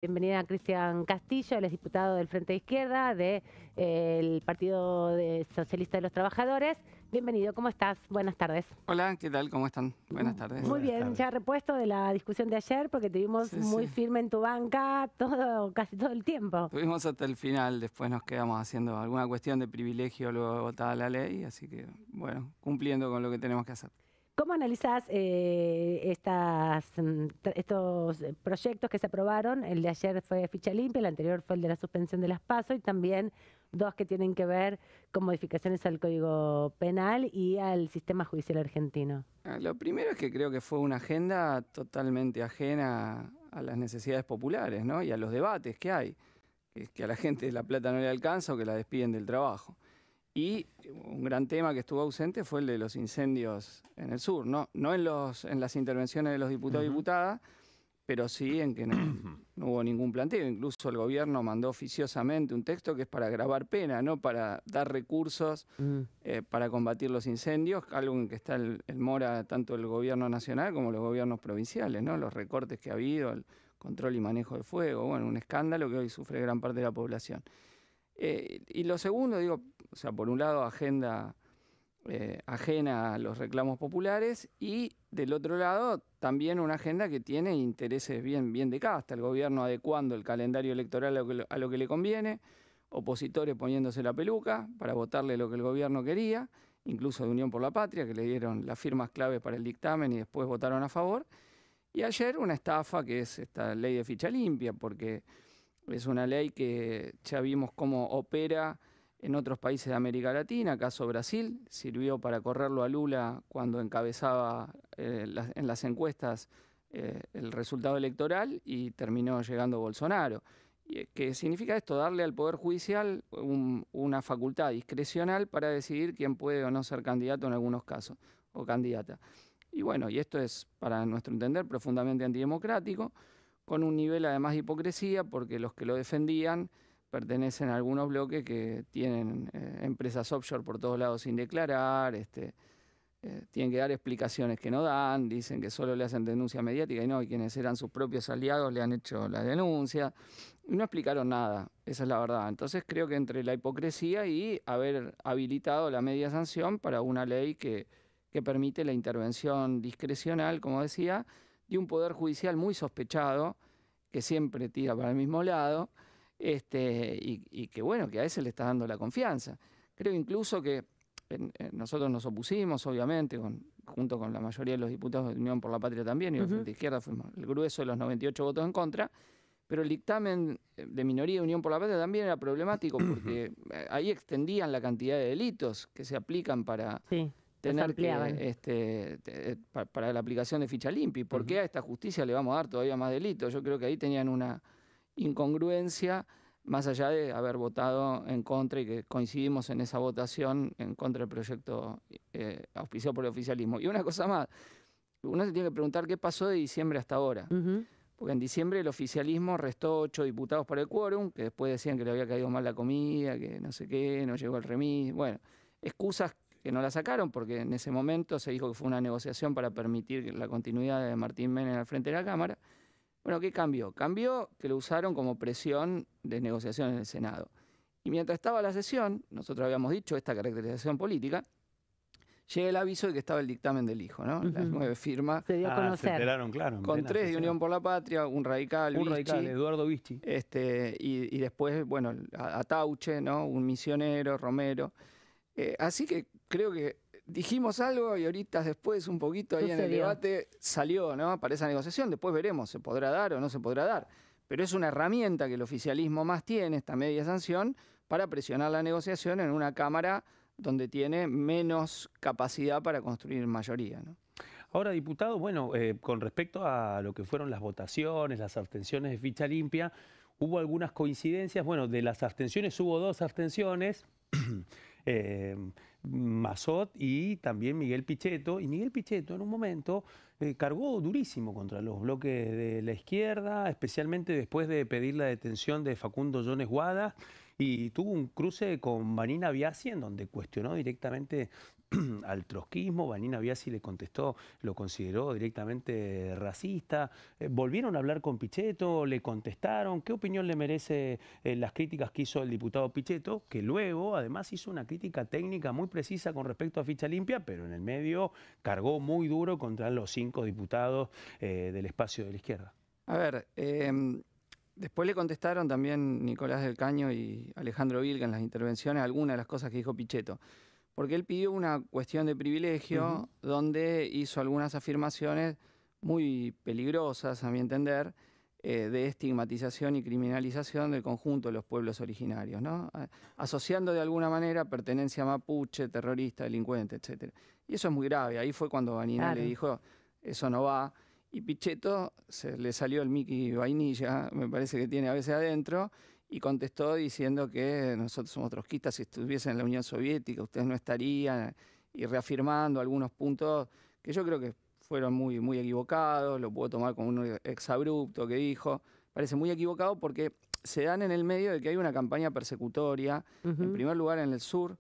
Bienvenida a Cristian Castillo, él es diputado del Frente de Izquierda del Partido Socialista de los Trabajadores. Bienvenido, ¿cómo estás? Buenas tardes. Hola, ¿qué tal? ¿Cómo están? Buenas tardes. Muy bien, ya repuesto de la discusión de ayer porque te vimos muy firme en tu banca casi todo el tiempo. Tuvimos hasta el final, después nos quedamos haciendo alguna cuestión de privilegio luego de votada la ley, así que, bueno, cumpliendo con lo que tenemos que hacer. ¿Cómo analizás estos proyectos que se aprobaron? El de ayer fue ficha limpia, el anterior fue el de la suspensión de las PASO y también dos que tienen que ver con modificaciones al Código Penal y al sistema judicial argentino. Lo primero es que creo que fue una agenda totalmente ajena a las necesidades populares, ¿no? Y a los debates que hay, que a la gente la plata no le alcanza o que la despiden del trabajo. Y un gran tema que estuvo ausente fue el de los incendios en el sur, no en las intervenciones de los diputados y diputadas, pero sí en que no hubo ningún planteo. Incluso el gobierno mandó oficiosamente un texto que es para agravar pena, no para dar recursos para combatir los incendios, algo en que está el mora tanto el gobierno nacional como los gobiernos provinciales, ¿no? Los recortes que ha habido, el control y manejo del fuego, bueno, un escándalo que hoy sufre gran parte de la población. Y lo segundo, digo, o sea, por un lado, agenda ajena a los reclamos populares y del otro lado, también una agenda que tiene intereses bien de casta, el gobierno adecuando el calendario electoral a lo que le conviene, opositores poniéndose la peluca para votarle lo que el gobierno quería, incluso de Unión por la Patria, que le dieron las firmas claves para el dictamen y después votaron a favor. Y ayer una estafa que es esta ley de ficha limpia, porque es una ley que ya vimos cómo opera en otros países de América Latina, caso Brasil, sirvió para correrlo a Lula cuando encabezaba en las encuestas el resultado electoral y terminó llegando Bolsonaro. ¿Qué significa esto? Darle al Poder Judicial una facultad discrecional para decidir quién puede o no ser candidato en algunos casos, o candidata. Y bueno, y esto es, para nuestro entender, profundamente antidemocrático, con un nivel además de hipocresía, porque los que lo defendían pertenecen a algunos bloques que tienen empresas offshore por todos lados sin declarar, tienen que dar explicaciones que no dan, dicen que solo le hacen denuncia mediática y no, y quienes eran sus propios aliados le han hecho la denuncia, y no explicaron nada, esa es la verdad. Entonces creo que entre la hipocresía y haber habilitado la media sanción para una ley que permite la intervención discrecional, como decía, de un poder judicial muy sospechado, que siempre tira para el mismo lado, y que bueno, que a ese le está dando la confianza. Creo incluso que nosotros nos opusimos, obviamente, junto con la mayoría de los diputados de Unión por la Patria también, y el Frente de Izquierda fuimos el grueso de los 98 votos en contra, pero el dictamen de minoría de Unión por la Patria también era problemático porque ahí extendían la cantidad de delitos que se aplican para tener para la aplicación de ficha limpia. ¿Y por qué a esta justicia le vamos a dar todavía más delitos? Yo creo que ahí tenían una incongruencia, más allá de haber votado en contra y que coincidimos en esa votación en contra del proyecto auspiciado por el oficialismo. Y una cosa más, uno se tiene que preguntar qué pasó de diciembre hasta ahora. Porque en diciembre el oficialismo restó 8 diputados para el quórum, que después decían que le había caído mal la comida, que no sé qué, no llegó el remis. Bueno, excusas que no la sacaron porque en ese momento se dijo que fue una negociación para permitir la continuidad de Martín Menem al frente de la Cámara. Bueno, ¿qué cambió? Cambió que lo usaron como presión de negociación en el Senado. Y mientras estaba la sesión, nosotros habíamos dicho esta caracterización política, llega el aviso de que estaba el dictamen del hijo, ¿no? Las 9 firmas. Se dio a conocer. Se enteraron, claro. Con 3 de Unión por la Patria, un radical, Eduardo Vichy. Y después, bueno, a Tauche, ¿no? Un misionero, Romero. Así que creo que dijimos algo y ahorita después un poquito ahí en el debate salió, ¿no? Para esa negociación. Después veremos, se podrá dar o no se podrá dar. Pero es una herramienta que el oficialismo más tiene, esta media sanción, para presionar la negociación en una Cámara donde tiene menos capacidad para construir mayoría, ¿no? Ahora, diputado, bueno, con respecto a lo que fueron las votaciones, las abstenciones de ficha limpia, hubo algunas coincidencias. Bueno, de las abstenciones hubo 2 abstenciones, Massot y también Miguel Pichetto. Y Miguel Pichetto en un momento cargó durísimo contra los bloques de la izquierda, especialmente después de pedir la detención de Facundo Jones Guada, y tuvo un cruce con Vanina Biasi en donde cuestionó directamente al trotskismo. Vanina Biasi le contestó, lo consideró directamente racista. ¿Volvieron a hablar con Pichetto? ¿Le contestaron? ¿Qué opinión le merece las críticas que hizo el diputado Pichetto? Que luego, además, hizo una crítica técnica muy precisa con respecto a Ficha Limpia, pero en el medio cargó muy duro contra los 5 diputados del espacio de la izquierda. A ver, después le contestaron también Nicolás del Caño y Alejandro Vilca en las intervenciones algunas de las cosas que dijo Pichetto. Porque él pidió una cuestión de privilegio donde hizo algunas afirmaciones muy peligrosas, a mi entender, de estigmatización y criminalización del conjunto de los pueblos originarios, ¿no? Asociando de alguna manera pertenencia mapuche, terrorista, delincuente, etc. Y eso es muy grave. Ahí fue cuando Vanina le dijo, eso no va. Y Pichetto le salió el Mickey Vainilla, me parece que tiene a veces adentro, y contestó diciendo que nosotros somos trotskistas, si estuviesen en la Unión Soviética ustedes no estarían, y reafirmando algunos puntos que yo creo que fueron muy equivocados, lo puedo tomar como un exabrupto que dijo, parece muy equivocado porque se dan en el medio de que hay una campaña persecutoria, en primer lugar en el sur,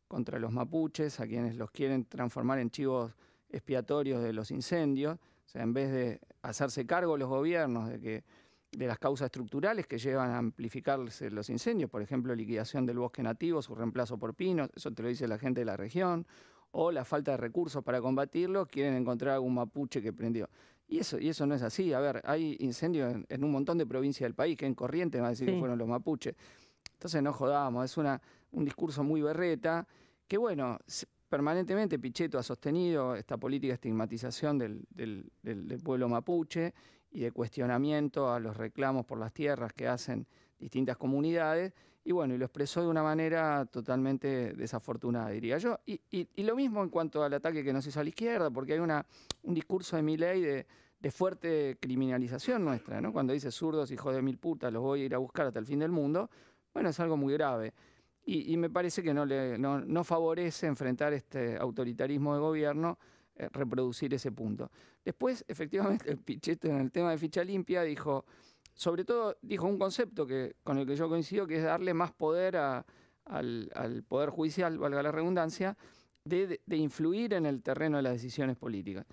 contra los mapuches, a quienes los quieren transformar en chivos expiatorios de los incendios. O sea, en vez de hacerse cargo los gobiernos de las causas estructurales que llevan a amplificarse los incendios, por ejemplo, liquidación del bosque nativo, su reemplazo por pinos, eso te lo dice la gente de la región, o la falta de recursos para combatirlo, quieren encontrar algún mapuche que prendió. Y eso no es así. A ver, hay incendios en un montón de provincias del país, que en Corrientes va a decir que fueron los mapuches. Entonces no jodamos, es un discurso muy berreta, que bueno, permanentemente Pichetto ha sostenido esta política de estigmatización del pueblo mapuche y de cuestionamiento a los reclamos por las tierras que hacen distintas comunidades, y bueno, y lo expresó de una manera totalmente desafortunada, diría yo. Y lo mismo en cuanto al ataque que nos hizo a la izquierda, porque hay un discurso de Milei de fuerte criminalización nuestra, ¿no? Cuando dice zurdos, hijos de mil putas, los voy a ir a buscar hasta el fin del mundo, bueno, es algo muy grave. Y me parece que no favorece enfrentar este autoritarismo de gobierno, reproducir ese punto. Después, efectivamente, Pichetto en el tema de Ficha Limpia dijo, sobre todo dijo un concepto con el que yo coincido, que es darle más poder al Poder Judicial, valga la redundancia, de influir en el terreno de las decisiones políticas.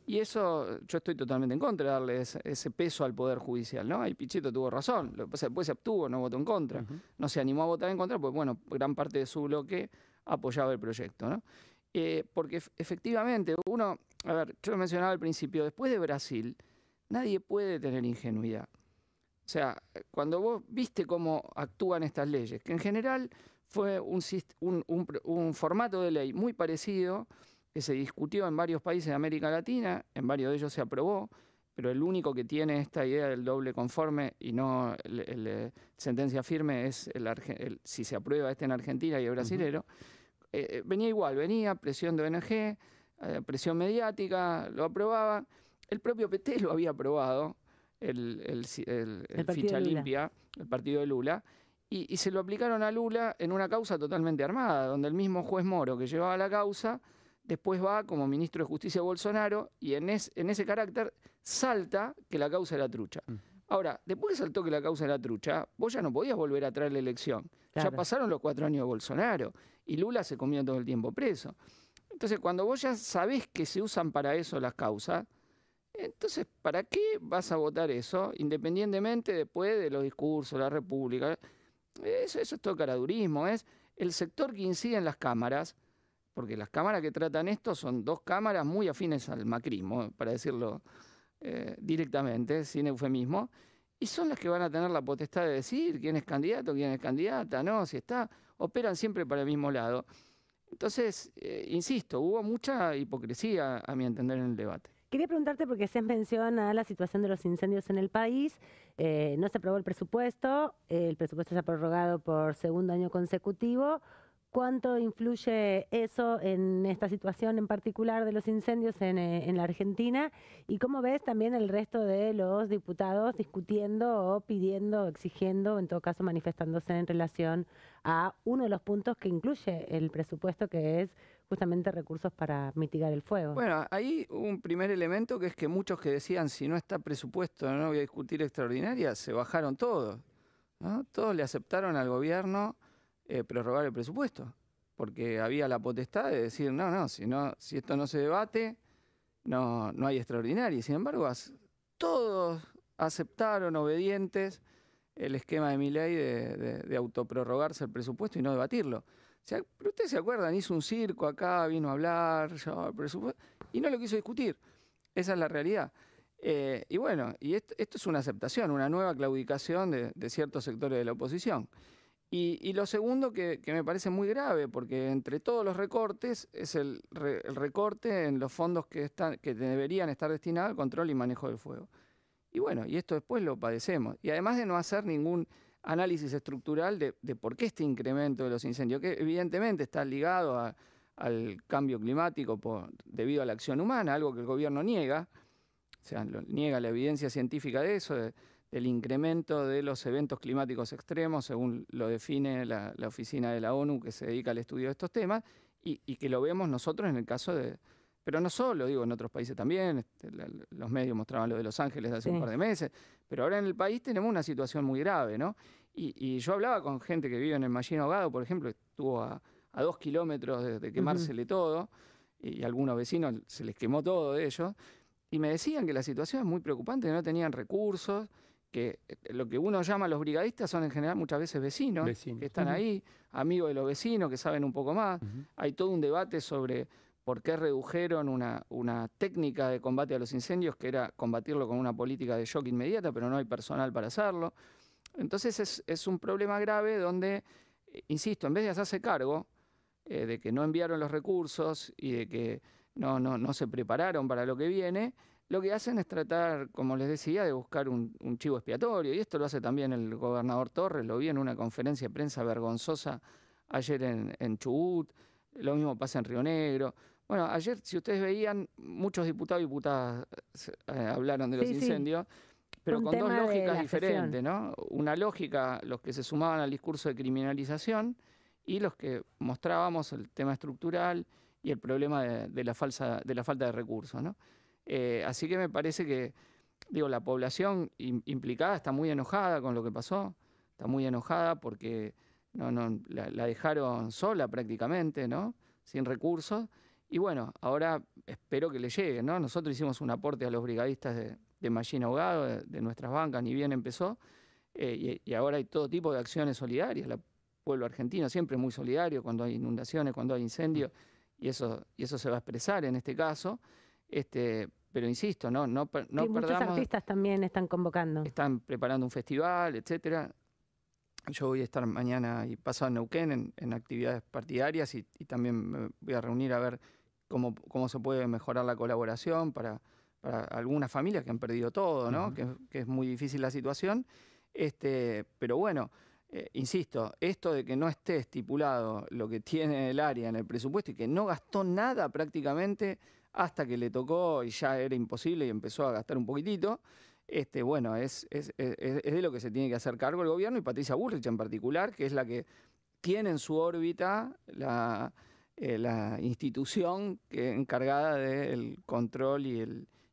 Y eso yo estoy totalmente en contra de darle ese peso al Poder Judicial, ¿no? Ahí Pichetto tuvo razón, lo que pasa es que después se abstuvo, no votó en contra, no se animó a votar en contra, porque bueno, gran parte de su bloque apoyaba el proyecto, ¿no? Porque efectivamente a ver, yo lo mencionaba al principio, después de Brasil, nadie puede tener ingenuidad. O sea, cuando vos viste cómo actúan estas leyes, que en general fue un formato de ley muy parecido, que se discutió en varios países de América Latina, en varios de ellos se aprobó, pero el único que tiene esta idea del doble conforme y no sentencia firme es si se aprueba en Argentina y es brasilero. Venía igual, venía presión de ONG, presión mediática, lo aprobaban. El propio PT lo había aprobado, el Ficha Limpia, el partido de Lula, y se lo aplicaron a Lula en una causa totalmente armada, donde el mismo juez Moro que llevaba la causa, después va como ministro de Justicia de Bolsonaro, y en ese carácter salta que la causa era trucha. Ahora, después que saltó que la causa era trucha, vos ya no podías volver a traer la elección. Claro. Ya pasaron los 4 años de Bolsonaro, y Lula se comió todo el tiempo preso. Entonces, cuando vos ya sabés que se usan para eso las causas, entonces, ¿para qué vas a votar eso? Independientemente después de los discursos, la República. Eso es todo caradurismo. Es el sector que incide en las cámaras, porque las cámaras que tratan esto son 2 cámaras muy afines al macrismo, para decirlo directamente, sin eufemismo, y son las que van a tener la potestad de decir quién es candidato, quién es candidata, ¿no? Si operan siempre para el mismo lado. Entonces, insisto, hubo mucha hipocresía, a mi entender, en el debate. Quería preguntarte, porque se menciona la situación de los incendios en el país, no se aprobó el presupuesto se ha prorrogado por 2º año consecutivo. ¿Cuánto influye eso en esta situación en particular de los incendios en la Argentina? ¿Y cómo ves también el resto de los diputados discutiendo o pidiendo, exigiendo, en todo caso manifestándose en relación a uno de los puntos que incluye el presupuesto, que es justamente recursos para mitigar el fuego? Bueno, hay un primer elemento, que es que muchos que decían, si no está presupuesto no voy a discutir extraordinarias, se bajaron todos, ¿no? Todos le aceptaron al gobierno prorrogar el presupuesto. porque había la potestad de decir, no, si esto no se debate, no hay extraordinario. Y sin embargo, todos aceptaron obedientes el esquema de Milei de autoprorrogarse el presupuesto y no debatirlo. O sea, pero ustedes se acuerdan, hizo un circo acá, vino a hablar, llevaba el presupuesto, y no lo quiso discutir. Esa es la realidad. Y bueno, esto es una aceptación, una nueva claudicación de ciertos sectores de la oposición. Y lo segundo que me parece muy grave, porque entre todos los recortes es el recorte en los fondos que deberían estar destinados al control y manejo del fuego. Y bueno, y esto después lo padecemos. Y además de no hacer ningún análisis estructural de por qué este incremento de los incendios, que evidentemente está ligado al cambio climático debido a la acción humana, algo que el gobierno niega, o sea, niega la evidencia científica de eso, del incremento de los eventos climáticos extremos, según lo define la oficina de la ONU que se dedica al estudio de estos temas, y que lo vemos nosotros en el caso de... Pero no solo, digo, en otros países también, los medios mostraban lo de Los Ángeles de hace un par de meses, pero ahora en el país tenemos una situación muy grave, ¿no? Y yo hablaba con gente que vive en el Mallín Ahogado, por ejemplo, estuvo a 2 kilómetros de quemársele todo, y a algunos vecinos se les quemó todo de ellos, y me decían que la situación es muy preocupante, que no tenían recursos, que lo que uno llama los brigadistas son en general muchas veces vecinos. Que están ahí, amigos de los vecinos, que saben un poco más. Hay todo un debate sobre por qué redujeron una técnica de combate a los incendios, que era combatirlo con una política de shock inmediata, pero no hay personal para hacerlo. Entonces es un problema grave donde, insisto, en vez de hacerse cargo de que no enviaron los recursos y de que no se prepararon para lo que viene, lo que hacen es tratar, como les decía, de buscar un chivo expiatorio. Y esto lo hace también el gobernador Torres, lo vi en una conferencia de prensa vergonzosa ayer en Chubut, lo mismo pasa en Río Negro. Bueno, ayer, si ustedes veían, muchos diputados y diputadas hablaron de los incendios, pero con dos lógicas diferentes, ¿no? Una lógica, los que se sumaban al discurso de criminalización, y los que mostrábamos el tema estructural y el problema de la falta de recursos, ¿no? Así que me parece que, digo, la población implicada está muy enojada con lo que pasó, está muy enojada porque la dejaron sola prácticamente, ¿no? Sin recursos. Y bueno, ahora espero que le llegue, ¿no? Nosotros hicimos un aporte a los brigadistas de Mallín Ahogado, de nuestras bancas, ni bien empezó, y ahora hay todo tipo de acciones solidarias. El pueblo argentino siempre es muy solidario cuando hay inundaciones, cuando hay incendios, y eso se va a expresar en este caso. Pero insisto, no perdamos... Muchos artistas también están convocando. Están preparando un festival, etcétera. Yo voy a estar mañana y pasado en Neuquén en actividades partidarias y también me voy a reunir a ver cómo se puede mejorar la colaboración para algunas familias que han perdido todo, ¿no? Que es muy difícil la situación. Pero bueno, insisto, esto de que no esté estipulado lo que tiene el área en el presupuesto y que no gastó nada prácticamente hasta que le tocó y ya era imposible y empezó a gastar un poquitito, bueno, es de lo que se tiene que hacer cargo el gobierno y Patricia Bullrich en particular, que es la que tiene en su órbita la institución encargada del control y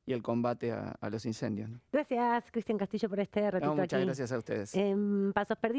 el combate a los incendios, ¿no? Gracias, Cristian Castillo, por este ratito aquí. Muchas gracias a ustedes. Pasos Perdidos.